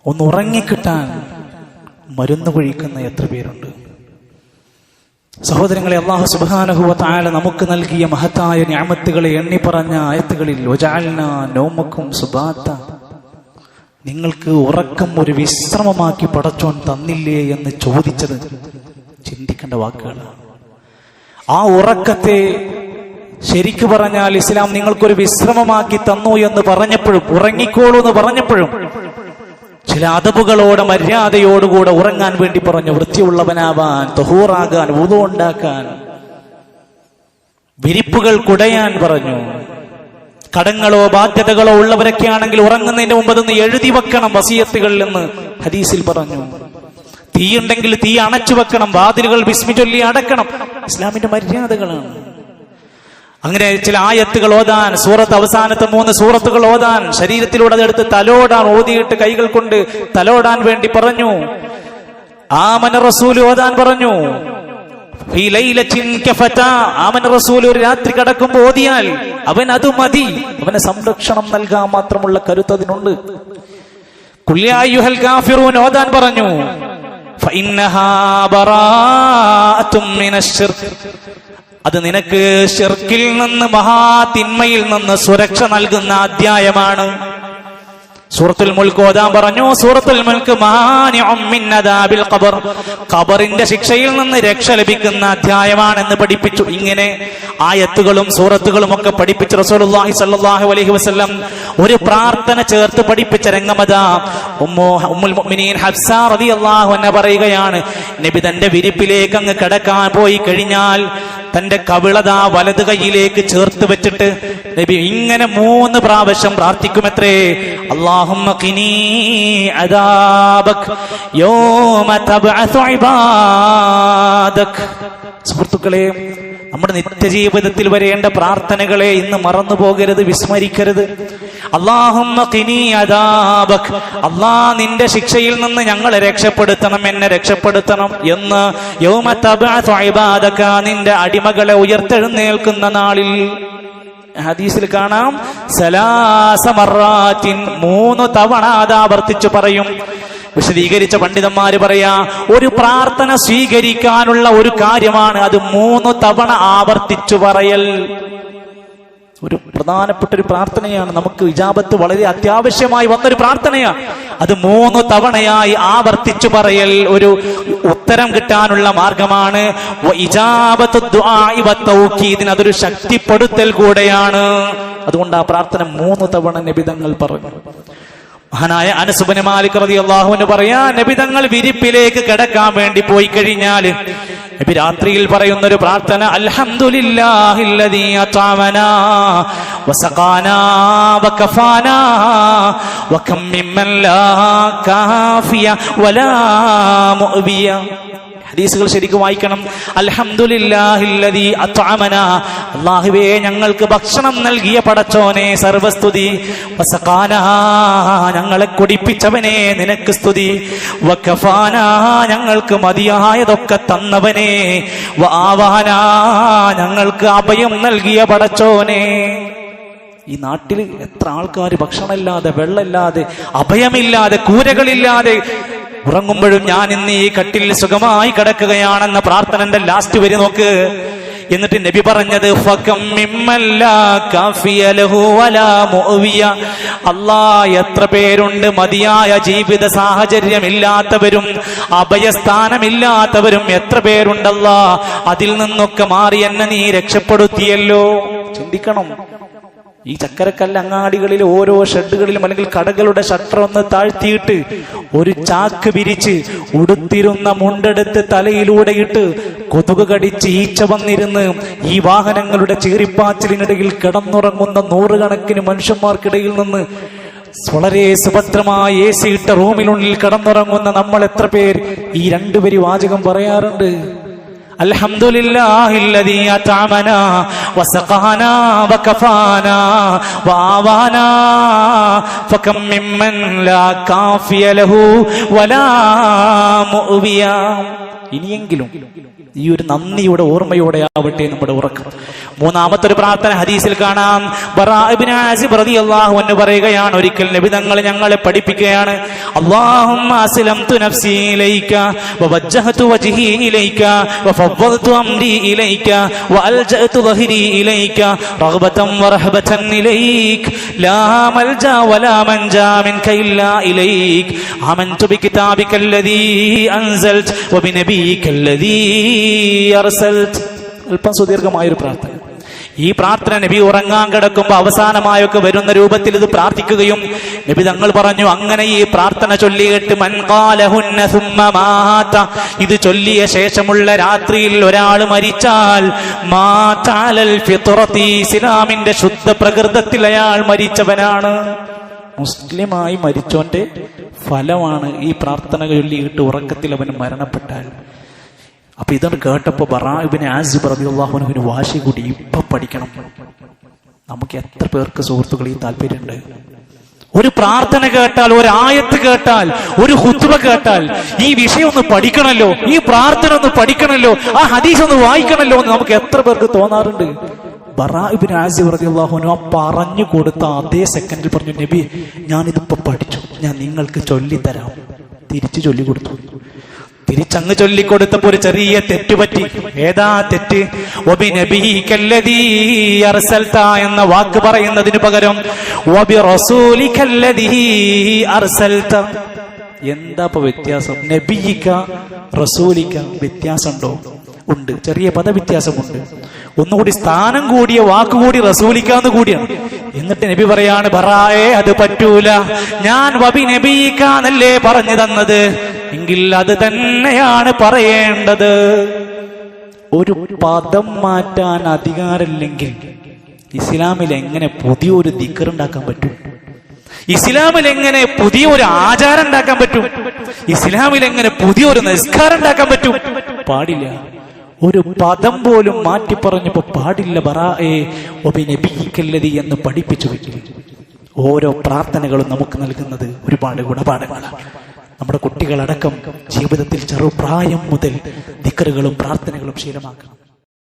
ഒന്ന് ഉറങ്ങിക്കിട്ടാൻ മരുന്ന് കുഴിക്കുന്ന എത്ര പേരുണ്ട്. സഹോദരങ്ങളെ, അല്ലാഹു സുബ്ഹാനഹു വ തആല നമുക്ക് നൽകിയ മഹത്തായ നിഅമത്തുകളെ എണ്ണി പറഞ്ഞ ആയത്തുകളിൽ വജഅൽനാ നൗമക്കും സുബാത, നിങ്ങൾക്ക് ഉറക്കം ഒരു വിശ്രമമാക്കി പടച്ചോൻ തന്നില്ലേ എന്ന് ചോദിച്ചത് ചിന്തിക്കേണ്ട വാക്കുകളാണ്. ആ ഉറക്കത്തെ ശരിക്കു പറഞ്ഞാൽ ഇസ്ലാം നിങ്ങൾക്കൊരു വിശ്രമമാക്കി തന്നു എന്ന് പറഞ്ഞപ്പോഴും, ഉറങ്ങിക്കോളൂ എന്ന് പറഞ്ഞപ്പോഴും ചില അദബുകളോടെ മര്യാദയോടുകൂടെ ഉറങ്ങാൻ വേണ്ടി പറഞ്ഞു. വൃത്തിയുള്ളവനാവാൻ, തഹൂറാകാൻ, വുളു ഉണ്ടാക്കാൻ, വിരിപ്പുകൾ കുടയാൻ പറഞ്ഞു. കടങ്ങളോ ബാധ്യതകളോ ഉള്ളവരൊക്കെ ആണെങ്കിൽ ഉറങ്ങുന്നതിന് മുമ്പ് അതൊന്ന് എഴുതി വെക്കണം വസിയത്തുകളിൽ എന്ന് ഹദീസിൽ പറഞ്ഞു. തീയുണ്ടെങ്കിൽ തീ അണച്ചു വെക്കണം, വാതിലുകൾ ബിസ്മി ചൊല്ലി അടക്കണം. ഇസ്ലാമിന്റെ മര്യാദകളാണ്. അങ്ങനെ ചില ആയത്തുകൾ ഓതാൻ, സൂറത്ത് അവസാനത്തെ 3 സൂറത്തുകൾ ഓതാൻ, ശരീരത്തിലൂടെ അതെടുത്ത് തലോടാൻ, ഓതിയിട്ട് കൈകൾ കൊണ്ട് തലോടാൻ വേണ്ടി പറഞ്ഞു. ആമന റസൂൽ ഓതാൻ പറഞ്ഞു. ആമന റസൂൽ ഒരു രാത്രി കടക്കുമ്പോൾ ഓതിയാൽ അവൻ അത് മതി, അവന് സംരക്ഷണം നൽകാൻ മാത്രമുള്ള കരുത്ത് അതിനുണ്ട്. ഖുൽ യാ അയ്യുഹൽ കാഫിറൂൻ ഓതാൻ പറഞ്ഞു. ഫഇന്നഹാ ബറാഅത്തും മിനശ്ശിർക്ക്, അത് നിനക്ക് ശിർക്കിൽ നിന്ന്, മഹാതിന്മയിൽ നിന്ന് സുരക്ഷ നൽകുന്ന അധ്യായമാണ്. സൂറത്തുൽ മുൽക്ക് ഓതാൻ പറഞ്ഞു. സൂറത്തുൽ മുൽക്ക് മാനിഉം മിൻ അദാബിൽ ഖബർ, ഖബറിന്റെ ശിക്ഷയിൽ നിന്ന് രക്ഷ ലഭിക്കുന്ന അധ്യായമാണെന്ന് പഠിപ്പിച്ചു. ഇങ്ങനെ ആയത്തുകളും സൂറത്തുകളും ഒക്കെ പഠിപ്പിച്ച റസൂലുള്ളാഹി സ്വല്ലല്ലാഹു അലൈഹി വസല്ലം ഒരു പ്രാർത്ഥന ചേർത്ത് പഠിപ്പിച്ച രംഗമതാ ഉമ്മുൽ മുഅ്മിനീൻ ഹഫ്സ റളിയല്ലാഹു അൻഹ പറയുകയാണ്, നബി തന്റെ വിരിപ്പിലേക്ക് അങ്ങ് കിടക്കാൻ പോയി കഴിഞ്ഞാൽ തന്റെ കവിളതാ വലത് കൈയിലേക്ക് ചേർത്ത് വെച്ചിട്ട് നബി ഇങ്ങനെ 3 പ്രാവശ്യം പ്രാർത്ഥിക്കുമത്രേ. അല്ലാഹുമ്മ ഖിനീ അദാബക് യൗമ തബ്അസു ഇബാദക്. സുഹൃത്തുക്കളെ, നമ്മുടെ നിത്യജീവിതത്തിൽ വരേണ്ട പ്രാർത്ഥനകളെ ഇന്ന് മറന്നു പോകരുത്, വിസ്മരിക്കരുത്. അല്ലാഹുമ്മ ഖിനീ അദാബക്, അല്ലാഹ് നിന്റെ ശിക്ഷയിൽ നിന്ന് ഞങ്ങളെ രക്ഷപ്പെടുത്തണം, എന്നെ രക്ഷപ്പെടുത്തണം എന്ന്. യൗമ തബ്അസു ഇബാദക, നിന്റെ അടിമകളെ ഉയർത്തെഴുന്നേൽക്കുന്ന നാളിൽ. ഹദീസിൽ കാണാം, സലാസ മറാത്തിൻ, 3 തവണ അത് ആവർത്തിച്ചു പറയും. വിശദീകരിച്ച പണ്ഡിതന്മാര് പറയാ, ഒരു പ്രാർത്ഥന സ്വീകരിക്കാനുള്ള ഒരു കാര്യമാണ് അത് 3 തവണ ആവർത്തിച്ചു പറയൽ. ഒരു പ്രധാനപ്പെട്ട ഒരു പ്രാർത്ഥനയാണ്. നമുക്ക് ഇജാബത്ത് വളരെ അത്യാവശ്യമായി വന്നൊരു പ്രാർത്ഥനയാണ്. അത് 3 തവണയായി ആവർത്തിച്ചു പറയൽ ഒരു ഉത്തരം കിട്ടാനുള്ള മാർഗമാണ്. ഇജാബത്തു ദുആഇ വതൗകീദിന് അതൊരു ശക്തിപ്പെടുത്തൽ കൂടെയാണ്. അതുകൊണ്ട് ആ പ്രാർത്ഥന 3 തവണ നബി തങ്ങൾ പറഞ്ഞു. മഹാനായ അനസ് ഇബ്നു മാലിക് റളിയല്ലാഹു അൻഹു പറയാ, നബി തങ്ങൾ വിരിപ്പിലേക്ക് കിടക്കാൻ വേണ്ടി പോയി കഴിഞ്ഞാൽ നബി രാത്രിയിൽ പറയുന്നൊരു പ്രാർത്ഥന, അൽഹംദുലില്ലാഹില്ലദീ അത്അമനാ വസഖാനാ വകഫാനാ വകം മിമ്മൻ ലാ കാഫിയ വലാ മുഅ്വിയ. ഹദീസുകൾ ശരിക്കും വായിക്കണം. അൽഹംദുലില്ലാഹില്ലദീ അത്അമനാ, അല്ലാഹുവേ ഞങ്ങൾക്ക് ഭക്ഷണം നൽകിയ പടച്ചോനെ സർവസ്തുതി. വസഖാനാ, ഞങ്ങളെ കുടിപ്പിച്ചവനെ നിനക്ക് സ്തുതി. വകഫാനാ, ഞങ്ങൾക്ക് മതിയായതൊക്കെ തന്നവനെ. വആവാനാ, ഞങ്ങൾക്ക് അഭയം നൽകിയ പടച്ചോനെ. ഈ നാട്ടിൽ എത്ര ആൾക്കാർ ഭക്ഷണമില്ലാതെ, വെള്ളമില്ലാതെ, അഭയമില്ലാതെ, കൂരകളില്ലാതെ ഉറങ്ങുമ്പോഴും ഞാൻ ഇന്ന് ഈ കട്ടിൽ സുഖമായി കിടക്കുകയാണെന്ന പ്രാർത്ഥനന്റെ ലാസ്റ്റ് വരി നോക്ക്. എന്നിട്ട് നബി പറഞ്ഞത്, ഫകം മിമ്മല്ലാ കാഫിയ ലഹു വലാ മുഅ്വിയ. അല്ലാഹ് എത്ര പേരുണ്ട് മതിയായ ജീവിത സാഹചര്യമില്ലാത്തവരും അഭയസ്ഥാനമില്ലാത്തവരും എത്ര പേരുണ്ടല്ലാ, അതിൽ നിന്നൊക്കെ മാറി എന്നെ നീ രക്ഷപ്പെടുത്തിയല്ലോ. ചിന്തിക്കണം. ഈ ചക്കരക്കല്ല് അങ്ങാടികളിൽ ഓരോ ഷെഡുകളിലും അല്ലെങ്കിൽ കടകളുടെ ഷട്ടർ ഒന്ന് താഴ്ത്തിയിട്ട് ഒരു ചാക്ക് വിരിച്ച് ഉടുത്തിരുന്ന മുണ്ടെടുത്ത് തലയിലൂടെ ഇട്ട് കൊതുക് കടിച്ച് ഈച്ച വന്നിരുന്ന് ഈ വാഹനങ്ങളുടെ ചീറിപ്പാച്ചിലിനിടയിൽ കിടന്നുറങ്ങുന്ന 100 കണക്കിന് മനുഷ്യന്മാർക്കിടയിൽ നിന്ന് വളരെ സുഭദ്രമായ AC ഇട്ട റൂമിനുള്ളിൽ കിടന്നുറങ്ങുന്ന നമ്മൾ എത്ര പേർ ഈ 2 വരി വാചകം പറയാറുണ്ട്? അൽഹംദുലില്ലാഹില്ലദീ അത്അമനാ വസഖാനാ വകഫാനാ വആവാനാ ഫകം മിമ്മൻ ലാ കാഫിയ ലഹു വലാ മുഅ്വിയ. ഇനിയെങ്കിലും ഈ ഒരു നന്ദിയുടെ ഓർമ്മയോടെ ആവട്ടെ നമ്മുടെ ഉറക്കം. മൂന്നാമത്തെ ഒരു പ്രാർത്ഥന ഹദീസിൽ കാണാം. ബറാ ഇബ്നു ആസിബ് റളിയല്ലാഹു അൻഹു പറയുകയാണ്, ഒരിക്കൽ നബി തങ്ങൾ ഞങ്ങളെ പഠിപ്പിക്കുകയാണ്, അല്ലാഹുമ്മ അസ്ലംതു നഫ്സി ഇലൈക വവജ്ജഹതു വജ്ഹി ഇലൈക വഫവ്വദ്തു അംരി ഇലൈക വഅൽജഅതു ളഹ്രി ഇലൈക റഗ്ബതൻ വറഹബതൻ ഇലൈക ലാ മൽജാ വലാ മൻജാ മിൻക ഇല്ലാ ഇലൈക ആമൻതു ബികിതാബികല്ലദീ അൻസൽത വബിനബിയികല്ലദീ അർസൽത. അല്പം സുദീർഘമായൊരു പ്രാർത്ഥന. ഈ പ്രാർത്ഥന നബി ഉറങ്ങാൻ കിടക്കുമ്പോ അവസാനമായൊക്കെ വരുന്ന രൂപത്തിൽ ഇത് പ്രാർത്ഥിക്കുകയും നബി തങ്ങൾ പറഞ്ഞു, അങ്ങനെ ഈ പ്രാർത്ഥന ചൊല്ലിയിട്ട് മൻ ഖാലഹുന്ന സുമ്മ മാത, ഇത് ചൊല്ലിയ ശേഷമുള്ള രാത്രിയിൽ ഒരാൾ മരിച്ചാൽ മാത അലൽ ഫിത്രതി, ഇസ്ലാമിന്റെ ശുദ്ധ പ്രകൃതത്തിൽ അയാൾ മരിച്ചവനാണ്. മുസ്ലിമായി മരിച്ചോന്റെ ഫലമാണ് ഈ പ്രാർത്ഥന ചൊല്ലിയിട്ട് ഉറക്കത്തിൽ അവൻ മരണപ്പെട്ടാൽ. അപ്പൊ ഇതാണ് കേട്ടപ്പോ ബറാ ഇബ്നു ആസിബ് റളിയല്ലാഹു അൻഹുവിന് വാശി കൂടി, ഇപ്പൊ പഠിക്കണം. നമുക്ക് എത്ര പേർക്ക് സുഹൃത്തുക്കൾ ഈ താല്പര്യമുണ്ട്? ഒരു പ്രാർത്ഥന കേട്ടാൽ, ഒരു ആയത്ത് കേട്ടാൽ, ഒരു ഖുത്ബ കേട്ടാൽ ഈ വിഷയം ഒന്ന് പഠിക്കണല്ലോ, ഈ പ്രാർത്ഥന ഒന്ന് പഠിക്കണല്ലോ, ആ ഹദീസ് ഒന്ന് വായിക്കണല്ലോ എന്ന് നമുക്ക് എത്ര പേർക്ക് തോന്നാറുണ്ട്? ബറാ ഇബ്നു ആസിബ് റളിയല്ലാഹു അൻഹു ആ പറഞ്ഞു കൊടുത്ത അതേ സെക്കൻഡിൽ പറഞ്ഞു, നബി ഞാനിതിപ്പോ പഠിച്ചു, ഞാൻ നിങ്ങൾക്ക് ചൊല്ലിത്തരാം. തിരിച്ചു ചൊല്ലിക്കൊടുത്തു. തിരിച്ചങ്ങ് ചൊല്ലിക്കൊടുത്തപ്പോ ഒരു ചെറിയ തെറ്റുപറ്റി. ഏതാ തെറ്റ്? വബിനബിയികല്ലദീ അർസൽത എന്ന വാക്ക് പറയുന്നതിന് പകരം വബിറസൂലികല്ലദീ അർസൽത. എന്താ ഇപ്പൊ വ്യത്യാസം? നബിയിക റസൂലിക വ്യത്യാസമുണ്ടോ? ഉണ്ട്, ചെറിയ പദവ്യത്യാസമുണ്ട്. ഒന്നുകൂടി സ്ഥാനം കൂടിയ വാക്കുകൂടി റസൂലിക്കാന്ന് കൂടിയാണ്. എന്നിട്ട് നബി പറയാണ്, ബറായെ അത് പറ്റൂല, ഞാൻ വബി നബിയിക്കാന്നല്ലേ പറഞ്ഞു തന്നത്, എങ്കിൽ അത് തന്നെയാണ് പറയേണ്ടത്. ഒരു പദം മാറ്റാൻ അധികാരമില്ലെങ്കിൽ ഇസ്ലാമിൽ എങ്ങനെ പുതിയൊരു ദിക്ർ ഉണ്ടാക്കാൻ പറ്റും? ഇസ്ലാമിൽ എങ്ങനെ പുതിയൊരു ആചാരം ഉണ്ടാക്കാൻ പറ്റും? ഇസ്ലാമിൽ എങ്ങനെ പുതിയൊരു നിസ്കാരം ഉണ്ടാക്കാൻ പറ്റും? പാടില്ല. ഒരു പദം പോലും മാറ്റി പറഞ്ഞപ്പോ പാടില്ല. ബറായെ വബിനബിയികല്ലദീ എന്ന് പഠിപ്പിച്ചു വെക്കും. ഓരോ പ്രാർത്ഥനകളും നമുക്ക് നൽകുന്നത് ഒരുപാട് ഗുണപാഠങ്ങളാണ്. നമ്മുടെ കുട്ടികളടക്കം ജീവിതത്തിൽ ചെറുപ്രായം മുതൽ ദിക്റുകളും പ്രാർത്ഥനകളും ശീലമാക്കണം.